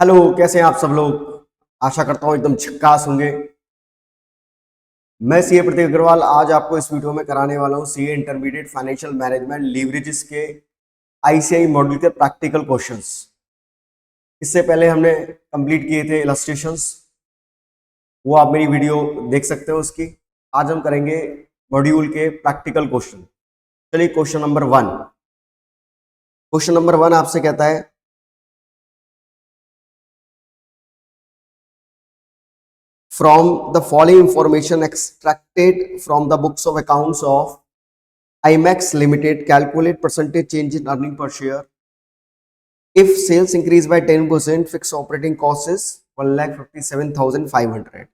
Hello, कैसे हैं आप सब लोग। आशा करता हूँ एकदम झक्कास होंगे। मैं सीए प्रतीक अग्रवाल आज आपको इस वीडियो में कराने वाला हूँ CA intermediate financial management leverages के आईसीआई मॉड्यूल के प्रैक्टिकल क्वेश्चंस। इससे पहले हमने कंप्लीट किए थे इलस्ट्रेशंस, वो आप मेरी वीडियो देख सकते हो उसकी। आज हम करेंगे मॉड्यूल के प्रैक्टिकल क्वेश्चन। चलिए question number one. Question number one आपसे कहता है, from the following information extracted from the books of accounts of IMAX Limited, calculate percentage change in earning per share. If sales increase by 10%, fixed operating cost is 1,57,500.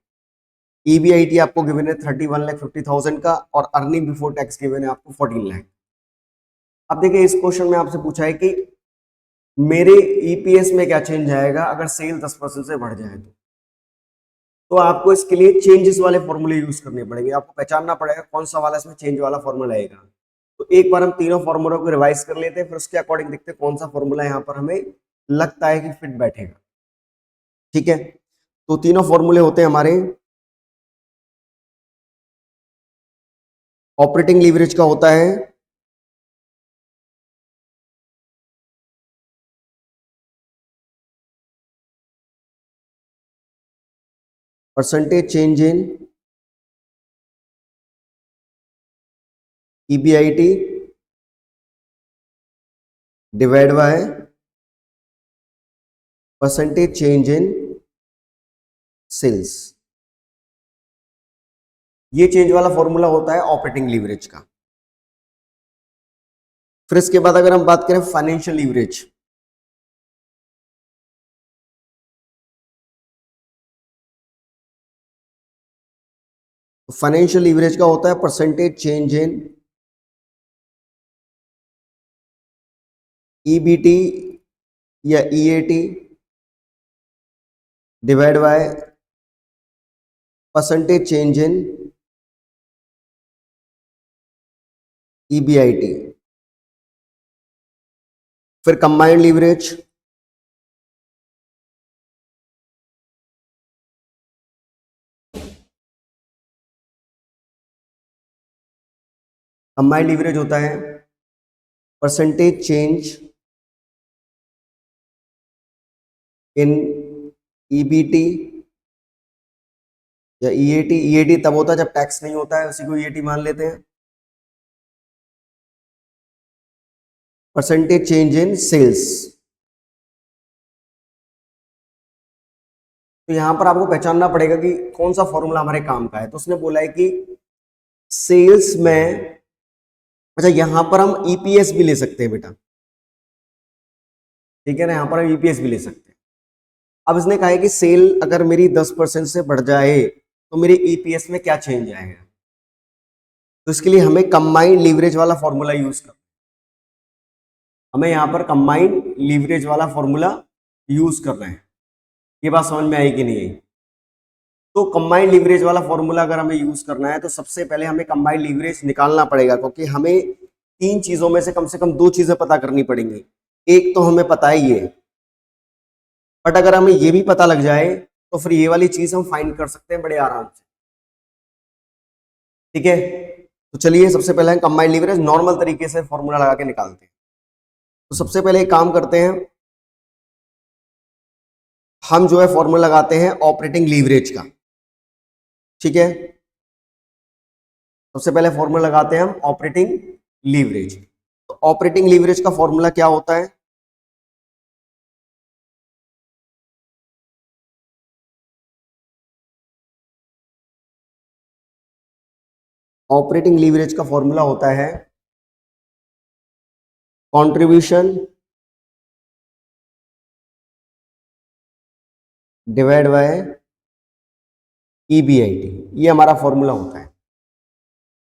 EBIT आपको given है 31,50,000 का और earning before tax given है आपको 14 लाख। अब देखिए इस question में आपसे पूछा है कि मेरे ईपीएस में क्या चेंज आएगा अगर सेल 10% से बढ़ जाए तो आपको इसके लिए चेंजेस वाले फॉर्मूले यूज करने पड़ेंगे। आपको पहचानना पड़ेगा कौन सा वाला इसमें चेंज वाला फॉर्मूला आएगा। तो एक बार हम तीनों फॉर्मूलों को रिवाइज कर लेते हैं, फिर उसके अकॉर्डिंग देखते हैं कौन सा फॉर्मूला यहाँ पर हमें लगता है कि फिट बैठेगा। ठीक है, तो तीनों फॉर्मूले होते हैं हमारे। ऑपरेटिंग लीवरेज का होता है percentage change in EBIT divide by percentage change in sales. ये चेंज वाला फॉर्मूला होता है ऑपरेटिंग लीवरेज का। फिर इसके बाद अगर हम बात करें फाइनेंशियल लीवरेज, तो फाइनेंशियल लीवरेज का होता है परसेंटेज चेंज इन ईबीटी या EAT divide by percentage change in EBIT. फिर कंबाइंड लीवरेज, कंबाइंड लीवरेज होता है परसेंटेज चेंज इन ईबीटी या ईएटी। ईएटी तब होता है जब टैक्स नहीं होता है, उसी को ईएटी मान लेते हैं। परसेंटेज चेंज इन सेल्स, तो यहां पर आपको पहचानना पड़ेगा कि कौन सा फॉर्मूला हमारे काम का है। तो उसने बोला है कि सेल्स में, अच्छा यहां पर हम ईपीएस भी ले सकते हैं बेटा, ठीक है ना, यहां पर हम ईपीएस भी ले सकते हैं। अब इसने कहा है कि सेल अगर मेरी 10% से बढ़ जाए तो मेरे ईपीएस में क्या चेंज आएगा। तो इसके लिए हमें कंबाइंड लीवरेज वाला फॉर्मूला यूज करना, हमें यहां पर कंबाइंड लीवरेज वाला फॉर्मूला यूज करना है। ये बात समझ में आई कि नहीं आई। तो कंबाइंड लीवरेज वाला फॉर्मूला अगर हमें यूज करना है तो सबसे पहले हमें कंबाइंड लीवरेज निकालना पड़ेगा, क्योंकि हमें तीन चीजों में से कम दो चीजें पता करनी पड़ेंगी। एक तो हमें पता है ये, बट अगर हमें ये भी पता लग जाए तो फिर ये वाली चीज हम फाइंड कर सकते हैं बड़े आराम से। ठीक है, तो चलिए सबसे पहले हम कंबाइंड लीवरेज नॉर्मल तरीके से फॉर्मूला लगा के निकालते हैं। तो सबसे पहले एक काम करते हैं, हम जो है फॉर्मूला लगाते हैं ऑपरेटिंग लीवरेज का। ठीक है, सबसे पहले फॉर्मूला लगाते हैं हम ऑपरेटिंग लीवरेज। तो ऑपरेटिंग लीवरेज का फॉर्मूला क्या होता है, ऑपरेटिंग लीवरेज का फॉर्मूला होता है कंट्रीब्यूशन डिवाइड बाय ईबीआईटी। ये हमारा फॉर्मूला होता है।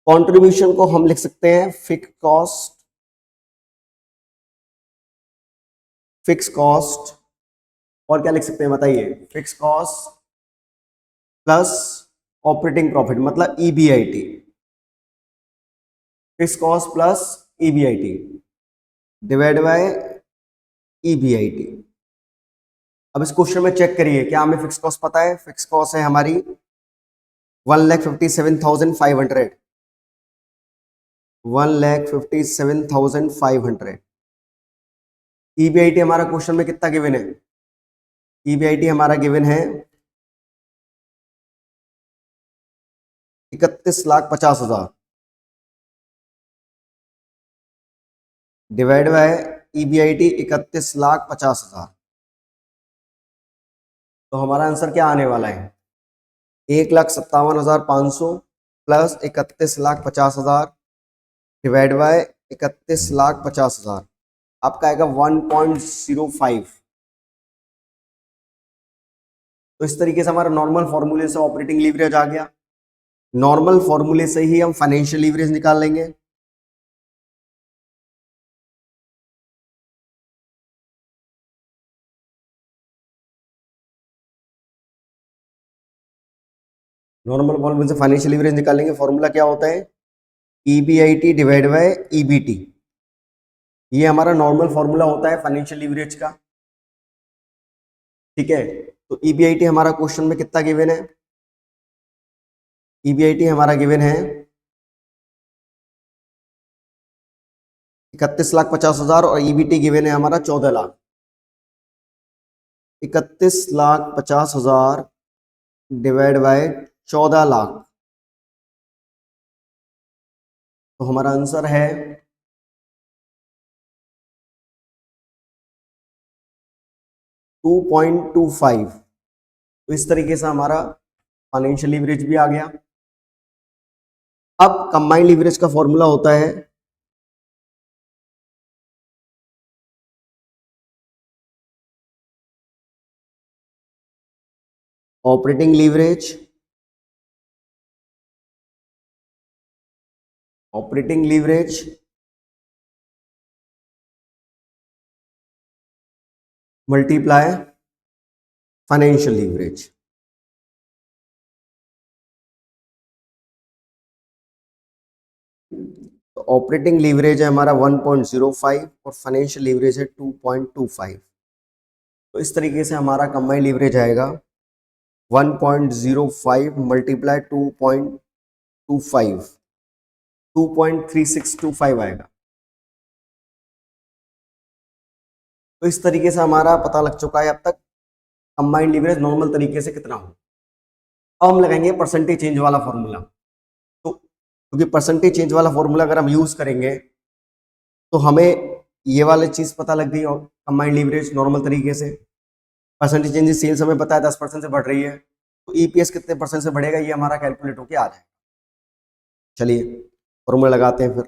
कंट्रीब्यूशन को हम लिख सकते हैं फिक्स कॉस्ट, और क्या लिख सकते हैं बताइए, fix cost plus operating profit मतलब EBIT. Fix cost plus EBIT divide by EBIT. अब इस क्वेश्चन में चेक करिए, क्या हमें फिक्स कॉस्ट पता है? फिक्स कॉस्ट है हमारी 1,57,500, 1,57,500। ईबीआईटी हमारा क्वेश्चन में कितना गिवन है? ईबीआईटी हमारा गिवन है 31,50,000 डिवाइड बाय ईबीआईटी 31,50,000। तो हमारा आंसर क्या आने वाला है? 1,57,500 प्लस 31,50,000 डिवाइड बाय 31,50,000, आपका आएगा 1.05। तो इस तरीके से हमारा नॉर्मल फॉर्मूले से ऑपरेटिंग लीवरेज आ गया। नॉर्मल फॉर्मूले से ही हम फाइनेंशियल लीवरेज निकाल लेंगे। नॉर्मल फॉर्मूले से फाइनेंशियल लीवरेज निकालेंगे। फॉर्मूला क्या होता है? EBIT divide by EBT. ये हमारा नॉर्मल फॉर्मूला होता है फाइनेंशियल लीवरेज का। ठीक है, तो ईबीआईटी हमारा क्वेश्चन में कितना गिवन है? ईबीआईटी हमारा गिवन है 31,50,000 और ईबीटी गिवन है हमारा 14 लाख। 31,50,000 डिवाइड बाय 14 लाख, तो हमारा आंसर है 2.25। तो इस तरीके से हमारा फाइनेंशियल लीवरेज भी आ गया। अब कंबाइंड लीवरेज का फॉर्मूला होता है operating leverage, operating leverage multiply financial leverage. तो ऑपरेटिंग लीवरेज है हमारा 1.05 और फाइनेंशियल लीवरेज है 2.25। तो इस तरीके से हमारा कंबाइंड लीवरेज आएगा 1.05 मल्टीप्लाई 2.25, 2.3625 आएगा। तो इस तरीके से हमारा पता लग चुका है अब तक कंबाइंड लीवरेज नॉर्मल तरीके से कितना हो। अब हम लगाएंगे परसेंटेज चेंज वाला फॉर्मूला। तो क्योंकि परसेंटेज चेंज वाला फॉर्मूला अगर हम यूज करेंगे तो हमें ये वाली चीज पता लग गई कंबाइंड लीवरेज नॉर्मल तरीके से। परसेंटेज चेंज सेल्स हमें पता है 10% से बढ़ रही है, तो ईपीएस कितने परसेंट से बढ़ेगा ये हमारा कैलकुलेट होके आ जाएगा। चलिए फॉर्मूला लगाते हैं फिर।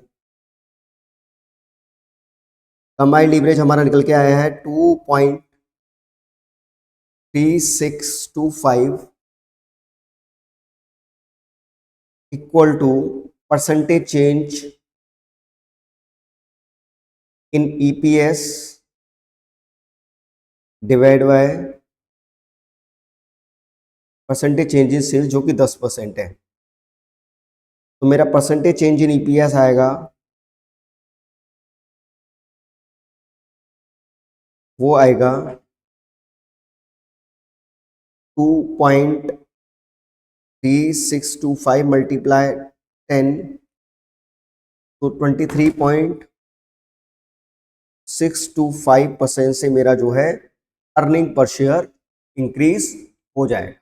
कंबाइंड लीवरेज हमारा निकल के आया है 2.3625 equal to percentage change in EPS divide by percentage change in sales जो कि 10% है। तो मेरा परसेंटेज चेंज इन ईपीएस आएगा, वो आएगा 2.3625 मल्टीप्लाई 10, तो 23.625% से मेरा जो है अर्निंग पर शेयर इंक्रीज हो जाएगा।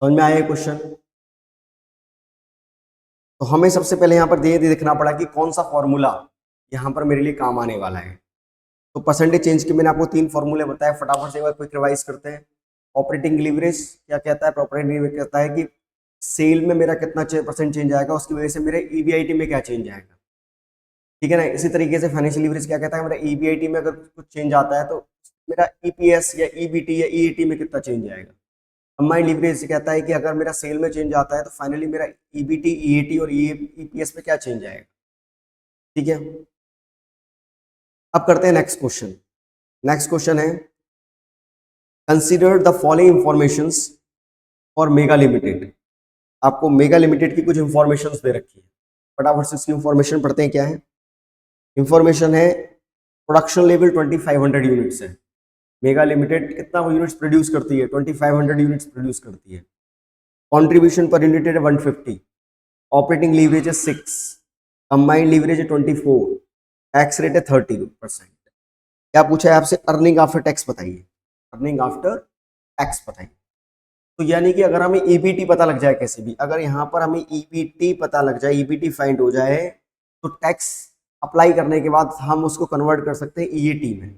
समझ में आया क्वेश्चन? तो हमें सबसे पहले यहां पर देखना पड़ा कि कौन सा फॉर्मूला यहां पर मेरे लिए काम आने वाला है। तो परसेंटेज चेंज के मैंने आपको 3 फॉर्मूले बताए, फटाफट से एक बार क्विक रिवाइज करते हैं। ऑपरेटिंग लीवरेज क्या कहता है? ऑपरेटिंग लीवरेज कहता है कि सेल में मेरा कितना परसेंट चेंज आएगा, उसकी वजह से मेरे ईबीआईटी में क्या चेंज आएगा। ठीक है ना? इसी तरीके से फाइनेंशियल लीवरेज क्या कहता है? मेरा ईबीआईटी में अगर कुछ चेंज आता है तो मेरा ईपीएस या ईबीटी या ईएटी में कितना चेंज आएगा। कंबाइंड लीवरेज कहता है कि अगर मेरा सेल में चेंज आता है तो फाइनली मेरा ईबीटी, ईएटी और ईपीएस में क्या चेंज आएगा। ठीक है, अब करते हैं नेक्स्ट क्वेश्चन। नेक्स्ट क्वेश्चन है consider the following informations for mega limited. आपको मेगा लिमिटेड की कुछ इंफॉर्मेशंस दे रखी है, फटाफट से इसकी इंफॉर्मेशन पढ़ते हैं। क्या है इंफॉर्मेशन? है प्रोडक्शन लेवल 2500 यूनिट्स है। मेगा लिमिटेड कितना यूनिट्स प्रोड्यूस करती है? 2500 यूनिट्स प्रोड्यूस करती है। कंट्रीब्यूशन पर यूनिट है 150, ऑपरेटिंग लीवरेज है 6, कंबाइंड लीवरेज है 24, टैक्स रेट है 30%। क्या पूछा है आपसे? अर्निंग आफ्टर टैक्स बताइए, अर्निंग आफ्टर टैक्स बताइए। तो यानी कि अगर हमें ईबीटी पता लग जाए कैसे भी, अगर यहाँ पर हमें ईबीटी पता लग जाए, ईबीटी फाइंड हो जाए, तो टैक्स अप्लाई करने के बाद हम उसको कन्वर्ट कर सकते हैं ईएटी में।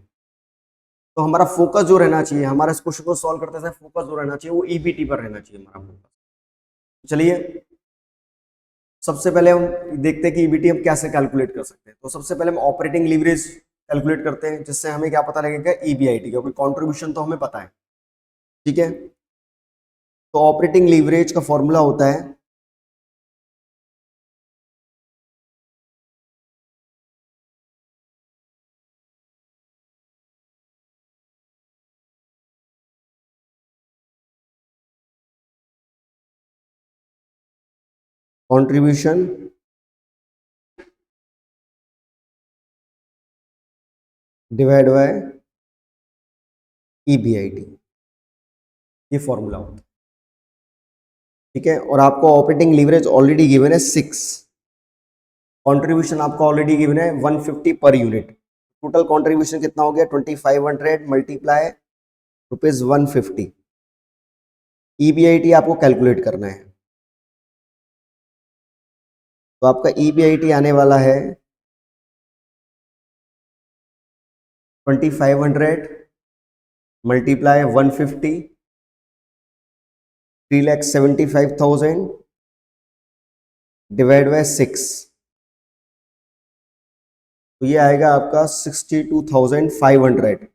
तो हमारा फोकस जो रहना चाहिए, हमारा इस क्वेश्चन को सॉल्व करते समय फोकस जो रहना चाहिए वो ईबीटी पर रहना चाहिए हमारा फोकस। चलिए सबसे पहले हम देखते हैं कि ईबीटी हम कैसे कैलकुलेट कर सकते हैं। तो सबसे पहले हम ऑपरेटिंग लीवरेज कैलकुलेट करते हैं, जिससे हमें क्या पता लगेगा? ईबीआईटी, क्योंकि कंट्रीब्यूशन तो हमें पता है। ठीक है, तो ऑपरेटिंग लीवरेज का फॉर्मूला होता है कंट्रीब्यूशन डिवाइड बाय ईबीआईटी, ये फॉर्मूला होता है। ठीक है, और आपको ऑपरेटिंग लीवरेज ऑलरेडी गिवन है 6, कंट्रीब्यूशन आपको ऑलरेडी गिवन है 150 पर यूनिट। टोटल कंट्रीब्यूशन कितना हो गया? 2500 मल्टीप्लाई रुपीज 150। ईबीआईटी आपको कैलकुलेट करना है, तो आपका ईबीआईटी आने वाला है 2500 मल्टीप्लाई 150, 3,75,000 डिवाइड बाय 6, तो ये आएगा आपका 62,500।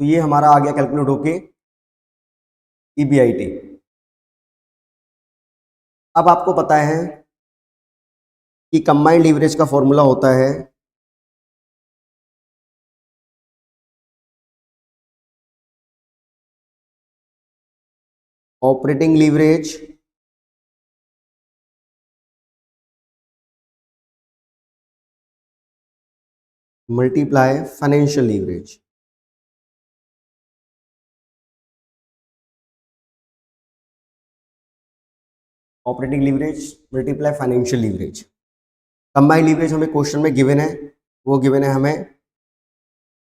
तो ये हमारा आ गया कैलकुलेट होके ईबीआईटी। अब आपको पता है कि कंबाइंड लीवरेज का फॉर्मूला होता है operating leverage multiply financial leverage. Operating leverage multiply financial leverage. Combined leverage हमें क्वेश्चन में गिवन है, वो गिवन है हमें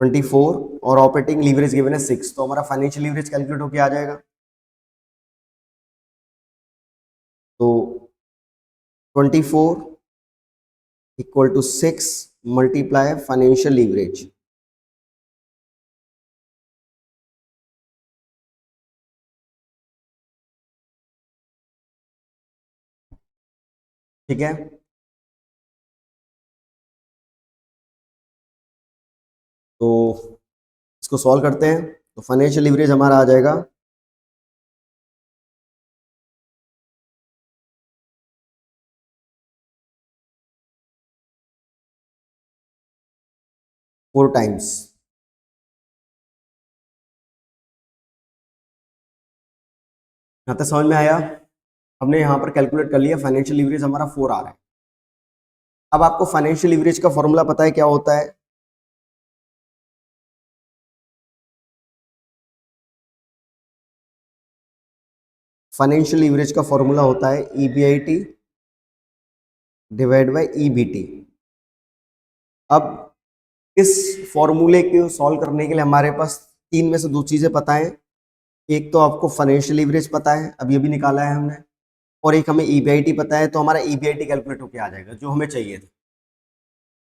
24, और ऑपरेटिंग लीवरेज गिवन है 6, तो हमारा फाइनेंशियल लीवरेज कैलकुलेट होके आ जाएगा। तो 24 equal to 6 multiply financial leverage. ठीक है, तो इसको सॉल्व करते हैं। तो फाइनेंशियल लीवरेज हमारा आ जाएगा 4 टाइम्स। यहाँ तक समझ में आया? हमने यहाँ पर कैलकुलेट कर लिया, फाइनेंशियल लीवरेज हमारा 4 आ रहा है। अब आपको फाइनेंशियल लीवरेज का फॉर्मूला पता है क्या होता है? फाइनेंशियल लीवरेज का फॉर्मूला होता है ईबीआईटी डिवाइड बाय ईबीटी। अब इस फॉर्मूले को सॉल्व करने के लिए हमारे पास 3 में से 2 चीजें पता है। एक तो आपको फाइनेंशियल लीवरेज पता है, अभी अभी निकाला है हमने, और एक हमें ईबीआईटी पता है। तो हमारा ईबीआईटी कैलकुलेट होके आ जाएगा, जो हमें चाहिए था।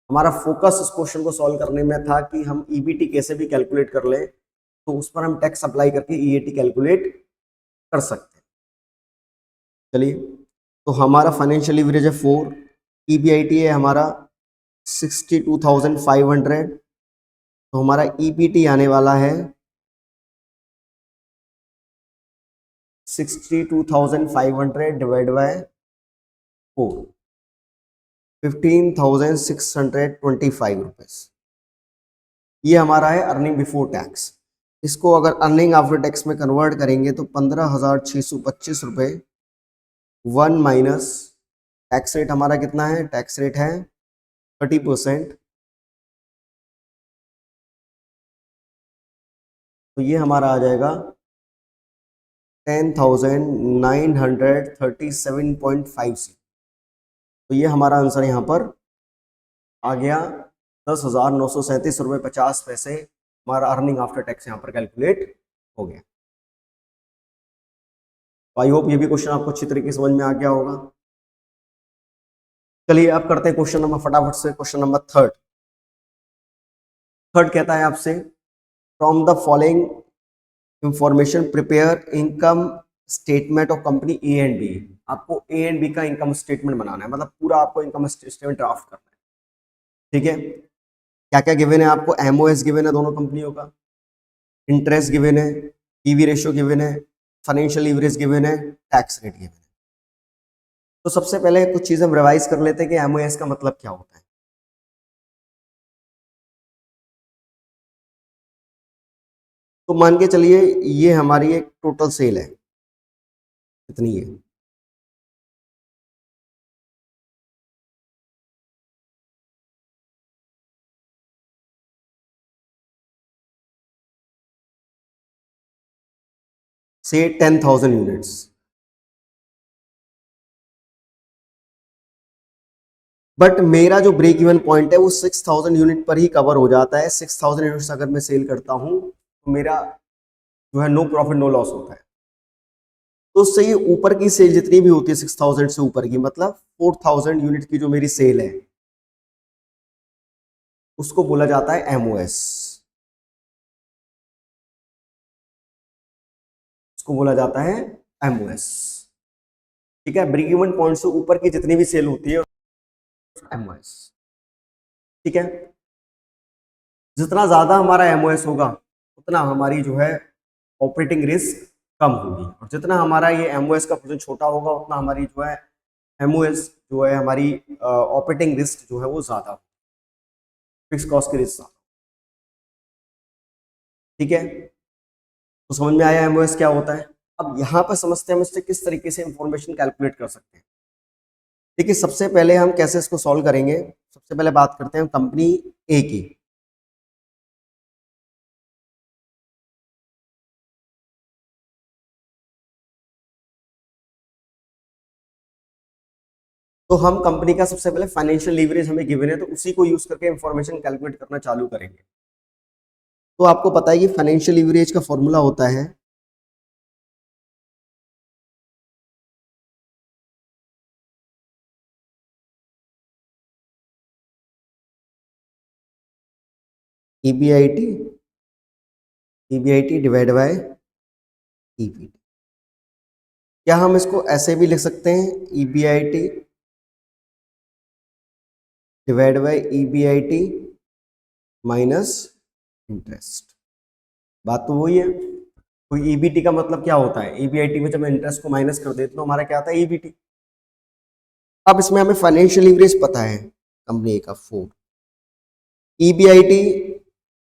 हमारा फोकस इस क्वेश्चन को सॉल्व करने में था कि हम ईबीटी कैसे भी कैलकुलेट कर ले, तो उस पर हम टैक्स अप्लाई करके ईएटी कैलकुलेट कर सकते हैं। चलिए, तो हमारा फाइनेंशियल लीवरेज है 4, ईबीआईटी है हमारा 62,500, तो हमारा ईपीटी आने वाला है 62,500 डिवाइड बाय 4, 15,625 रुपीज। ये हमारा है अर्निंग बिफोर टैक्स। इसको अगर अर्निंग आफ्टर टैक्स में कन्वर्ट करेंगे तो 15,625 रुपये 1 माइनस टैक्स रेट हमारा कितना है? टैक्स रेट है 30%, तो ये हमारा आ जाएगा 10,937.5 सी। तो ये हमारा आंसर यहाँ पर आ गया 10,937.50 हमारा अर्निंग आफ्टर टैक्स यहाँ पर कैलकुलेट हो गया। आई होप ये भी क्वेश्चन आपको अच्छी तरीके से समझ में आ गया होगा। चलिए अब करते हैं क्वेश्चन नंबर फटाफट से, क्वेश्चन नंबर थर्ड। थर्ड कहता है आपसे from the following information prepare income statement of company A and B. आपको ए एंड बी का इनकम स्टेटमेंट बनाना है, मतलब पूरा आपको इनकम स्टेटमेंट ड्राफ्ट करना है। ठीक है, क्या क्या गिवन है आपको? एमओएस गिवन है दोनों कंपनियों का, इंटरेस्ट गिवन है, पीवी रेशियो गिवन है, फाइनेंशियल लीवरेज गिवन है, टैक्स रेट गिवन है। तो सबसे पहले कुछ चीजें हम रिवाइज कर लेते हैं कि एमओएस का मतलब क्या होता है। तो मान के चलिए ये हमारी एक टोटल सेल है, कितनी है? से 10,000 यूनिट्स। बट मेरा जो ब्रेक इवन पॉइंट है वो 6,000 यूनिट पर ही कवर हो जाता है। 6,000 यूनिट्स अगर मैं सेल करता हूं तो मेरा जो है नो प्रॉफिट नो लॉस होता है। तो उससे ये ऊपर की सेल जितनी भी होती है 6,000 से ऊपर की, मतलब 4,000 यूनिट की जो मेरी सेल है उसको बोला जाता है एमओएस। उसको बोला जाता है एमओएस। ठीक है, ब्रेक इवन पॉइंट से ऊपर की जितनी भी सेल होती है एमओएस। ठीक है, जितना ज्यादा हमारा एमओएस होगा उतना हमारी जो है ऑपरेटिंग रिस्क कम होगी, और जितना हमारा ये एमओएस का पोर्शन छोटा होगा उतना हमारी जो है एमओएस जो है हमारी ऑपरेटिंग रिस्क जो है वो ज्यादा, फिक्स कॉस्ट की रिस्क ज्यादा। ठीक है, तो समझ में आया एमओएस क्या होता है। अब यहाँ पर समझते हैं हम इससे किस तरीके से इंफॉर्मेशन कैलकुलेट कर सकते हैं। देखिए सबसे पहले हम कैसे इसको सॉल्व करेंगे। सबसे पहले बात करते हैं कंपनी ए की। तो हम कंपनी का सबसे पहले फाइनेंशियल लीवरेज हमें गिवन है, तो उसी को यूज करके इंफॉर्मेशन कैलकुलेट करना चालू करेंगे। तो आपको पता है कि फाइनेंशियल लीवरेज का फॉर्मूला होता है ईबीआईटी, ईबीआईटी डिवाइड बाय ईपीटी। क्या हम इसको ऐसे भी लिख सकते हैं, EBIT divide by EBIT minus interest. बात तो वही है। तो ईबीटी का मतलब क्या होता है? ईबीआईटी में जब इंटरेस्ट को माइनस कर देते तो हमारा क्या आता है? ईबीटी। अब इसमें हमें फाइनेंशियल लीवरेज पता है कंपनी का 4, ईबीआईटी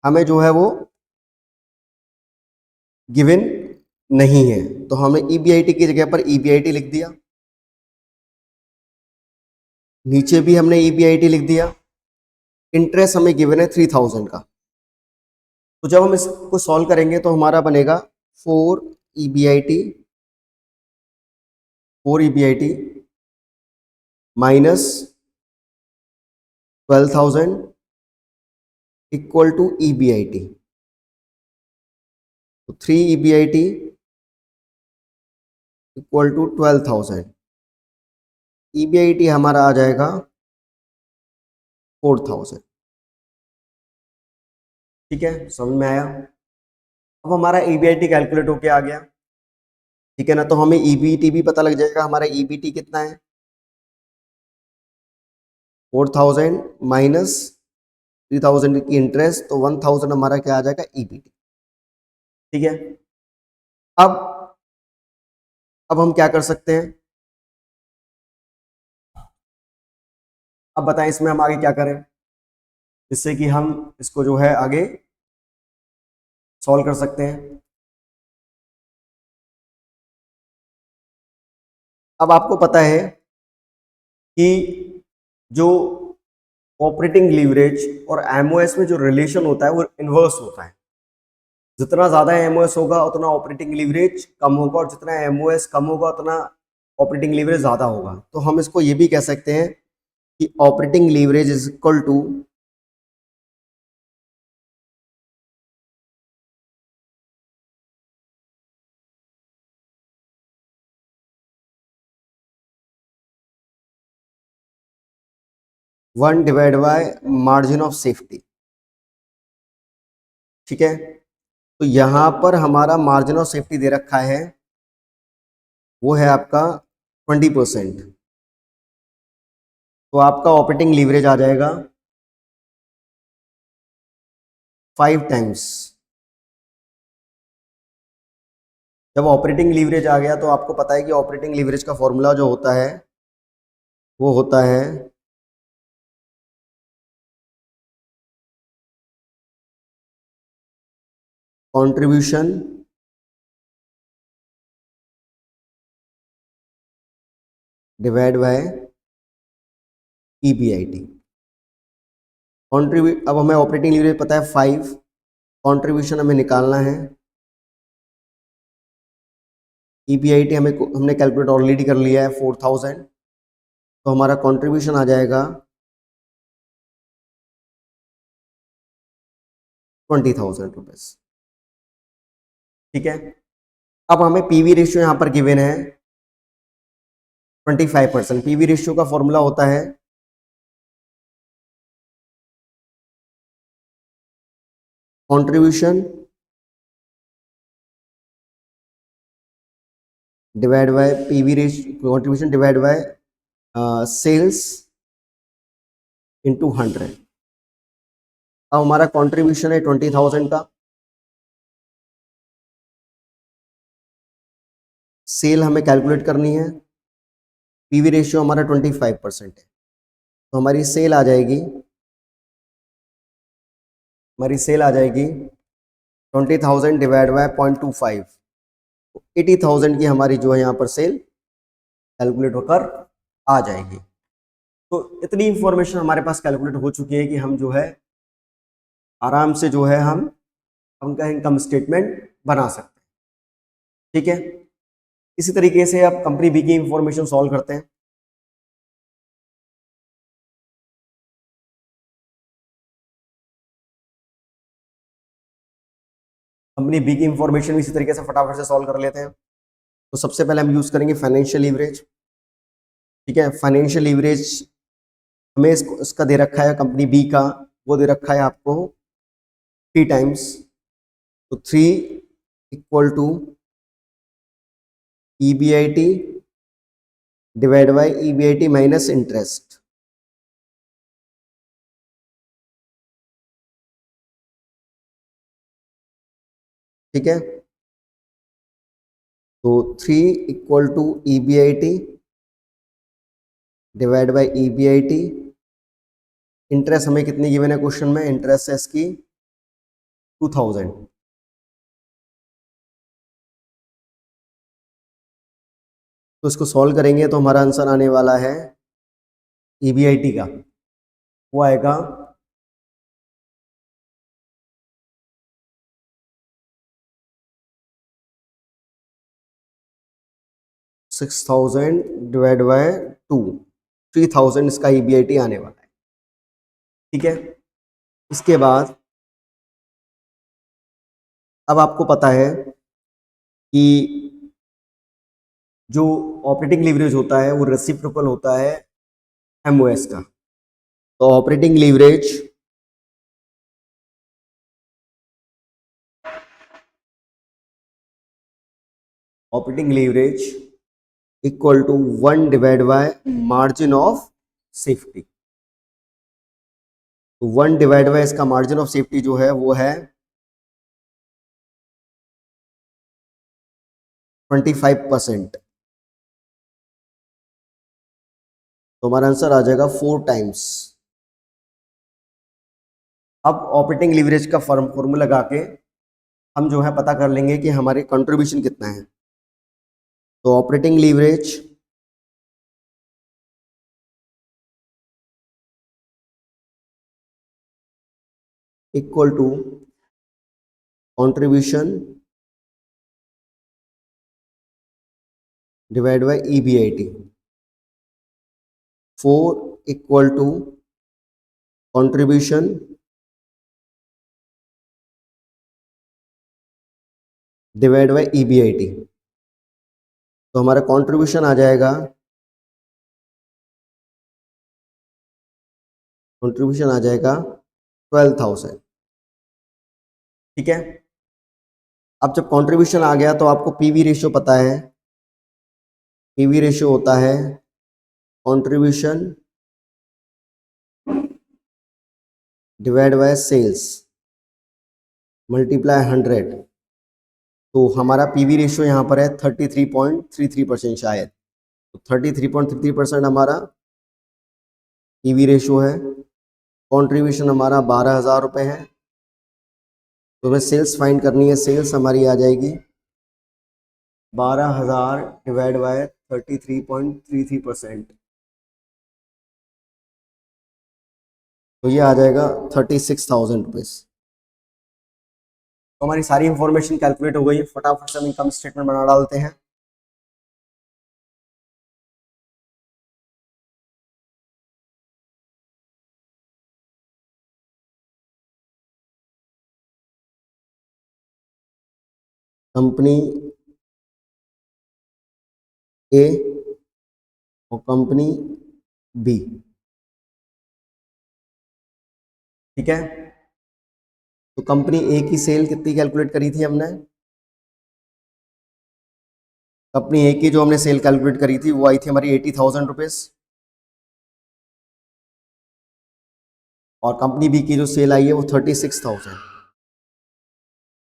हमें जो है वो गिवन नहीं है, तो हमने ईबीआईटी की जगह पर ईबीआईटी लिख दिया, नीचे भी हमने ईबीआईटी लिख दिया। इंटरेस्ट हमें गिवन है 3,000 का। तो जब हम इसको सॉल्व करेंगे तो हमारा बनेगा 4 EBIT, 4 EBIT minus 12,000 equal to EBIT. तो 3 ईबीआईटी इक्वल टू 12,000। ईबीआईटी हमारा आ जाएगा 4,000। ठीक है, समझ में आया। अब हमारा ईबीआईटी कैलकुलेट होके आ गया। ठीक है ना, तो हमें ईबीटी भी पता लग जाएगा। हमारा ईबीटी कितना है? 4,000 माइनस 3,000 की इंटरेस्ट, तो 1,000 हमारा क्या आ जाएगा? ईबीटी। ठीक है, अब अब हम क्या कर सकते हैं? अब बताएं इसमें हम आगे क्या करें जिससे कि हम इसको जो है आगे सॉल्व कर सकते हैं। अब आपको पता है कि जो ऑपरेटिंग लीवरेज और एमओएस में जो रिलेशन होता है वो इनवर्स होता है। जितना ज़्यादा एमओएस होगा उतना ऑपरेटिंग लीवरेज कम होगा, और जितना एमओएस कम होगा उतना ऑपरेटिंग लीवरेज ज़्यादा होगा। तो हम इसको ये भी कह सकते हैं कि operating leverage is equal to 1 divide by margin of safety. ठीक है, तो यहां पर हमारा मार्जिन ऑफ सेफ्टी दे रखा है, वो है आपका 20%। तो आपका ऑपरेटिंग लीवरेज आ जाएगा 5 टाइम्स। जब ऑपरेटिंग लीवरेज आ गया तो आपको पता है कि ऑपरेटिंग लीवरेज का फॉर्मूला जो होता है वो होता है contribution divide by EBIT. Contribute, अब हमें ऑपरेटिंग लीवरेज पता है 5, कंट्रीब्यूशन हमें निकालना है, ईबीआईटी हमने कैलकुलेट ऑलरेडी कर लिया है 4000। तो हमारा कंट्रीब्यूशन आ जाएगा 20,000 रुपीज। ठीक है, अब हमें पीवी रेशियो यहाँ पर गिवन है 25%। पीवी रेशियो का फॉर्मूला होता है contribution divide by PV ratio, contribution divide by sales into 100। अब हमारा कंट्रीब्यूशन है 20,000 का, सेल हमें कैलकुलेट करनी है, पीवी रेशियो हमारा 25% है। तो हमारी सेल आ जाएगी 20,000 डिवाइड बाय 0.25। 80,000 की हमारी जो है यहाँ पर सेल कैलकुलेट होकर आ जाएगी। तो इतनी इंफॉर्मेशन हमारे पास कैलकुलेट हो चुकी है कि हम जो है आराम से जो है हम उनका इनकम स्टेटमेंट बना सकते हैं। ठीक है, इसी तरीके से आप कंपनी बी की इंफॉर्मेशन सॉल्व करते हैं। कंपनी बी की इंफॉर्मेशन भी इसी तरीके से फटाफट से सॉल्व कर लेते हैं। तो सबसे पहले हम यूज करेंगे फाइनेंशियल लीवरेज। ठीक है, फाइनेंशियल लीवरेज हमें इसका दे रखा है कंपनी बी का, वो दे रखा है आपको 3 टाइम्स। तो 3 equal to EBIT divide by EBIT minus interest. ठीक है, तो 3 equal to EBIT divide by EBIT. Interest हमें कितनी गिवन है क्वेश्चन में, इंटरेस्ट है इसकी 2000। तो इसको सॉल्व करेंगे तो हमारा आंसर आने वाला है ईबीआईटी का, वो आएगा 6,000 डिवाइड बाय 2, 3,000 इसका ईबीआईटी आने वाला है। ठीक है, इसके बाद अब आपको पता है कि जो ऑपरेटिंग लीवरेज होता है वो रेसिप्रोकल होता है एमओएस का। तो operating leverage equal to 1 divide by margin of safety. तो 1 डिवाइड बाय इसका मार्जिन ऑफ सेफ्टी जो है वो है 25%। तो हमारा आंसर आ जाएगा 4 टाइम्स। अब ऑपरेटिंग लीवरेज का फॉर्मूला लगा के हम जो है पता कर लेंगे कि हमारे कंट्रीब्यूशन कितना है। तो operating leverage equal to contribution divide by EBIT 4 equal to contribution divide by EBIT। तो हमारा कंट्रीब्यूशन आ जाएगा, कंट्रीब्यूशन आ जाएगा 12,000। ठीक है, अब जब कंट्रीब्यूशन आ गया तो आपको पीवी रेशियो पता है, पीवी रेशियो होता है contribution divide by sales multiply 100। तो हमारा पीवी रेशियो यहाँ पर है 33.33% शायद। तो 33.33% हमारा पीवी रेशियो है। कंट्रीब्यूशन हमारा 12,000 रुपये है। तो हमें सेल्स फाइंड करनी है। सेल्स हमारी आ जाएगी 12,000 डिवाइड बाय 33.33%। तो ये आ जाएगा 36,000 रुपीज़। तो हमारी सारी इंफॉर्मेशन कैलकुलेट हो गई है। फटाफट से हम इनकम स्टेटमेंट बना डालते हैं। कंपनी ए और कंपनी बी। ठीक है, तो कंपनी ए की सेल कितनी कैलकुलेट करी थी हमने? कंपनी ए की जो हमने सेल कैलकुलेट करी थी वो आई थी हमारी 80,000 रुपीज़। और कंपनी बी की जो सेल आई है वो 36,000।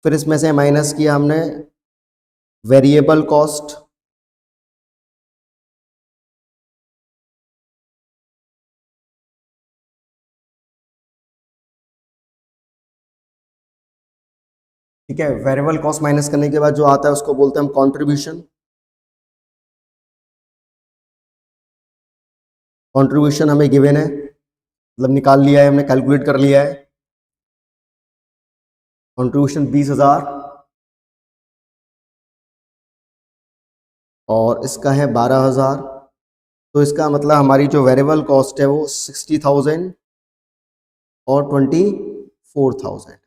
फिर इसमें से माइनस किया हमने वेरिएबल कॉस्ट, ठीक है। वेरिएबल कॉस्ट माइनस करने के बाद जो आता है उसको बोलते हैं हम कंट्रीब्यूशन। कंट्रीब्यूशन हमें गिवन है, मतलब निकाल लिया है हमने, कैलकुलेट कर लिया है। कंट्रीब्यूशन 20,000 और इसका है 12,000। तो इसका मतलब हमारी जो वेरिएबल कॉस्ट है वो 60,000 और 24,000।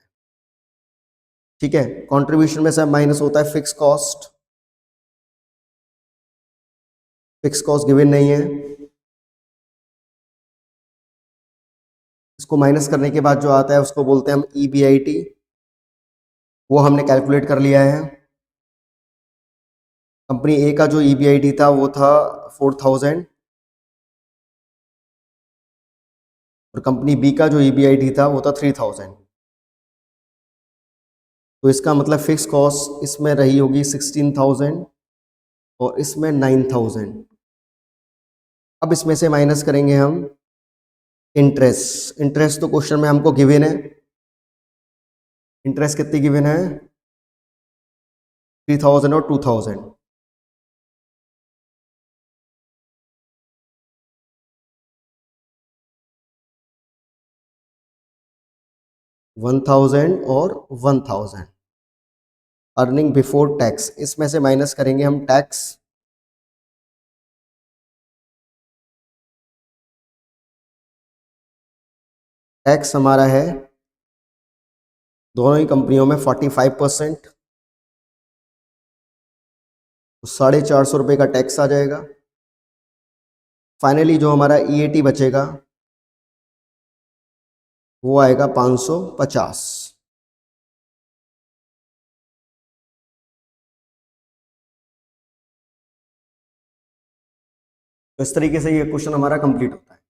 ठीक है, कंट्रीब्यूशन में से माइनस होता है fix cost. Fix cost given नहीं है। इसको माइनस करने के बाद जो आता है उसको बोलते हैं हम EBIT। वो हमने कैलकुलेट कर लिया है। कंपनी ए का जो EBIT था वो था 4,000 और कंपनी बी का जो EBIT था वो था 3,000। तो इसका मतलब फिक्स कॉस्ट इसमें रही होगी 16,000 और इसमें 9,000। अब इसमें से माइनस करेंगे हम इंटरेस्ट। इंटरेस्ट तो क्वेश्चन में हमको गिवन है। इंटरेस्ट कितनी गिवन है? 3,000 और 2,000। 1,000 और 1,000 अर्निंग बिफोर टैक्स। इसमें से माइनस करेंगे हम टैक्स। टैक्स हमारा है दोनों ही कंपनियों में 45%। तो 450 रुपये का टैक्स आ जाएगा। फाइनली जो हमारा EAT बचेगा वो आएगा 550। तो इस तरीके से ये क्वेश्चन हमारा कंप्लीट होता है।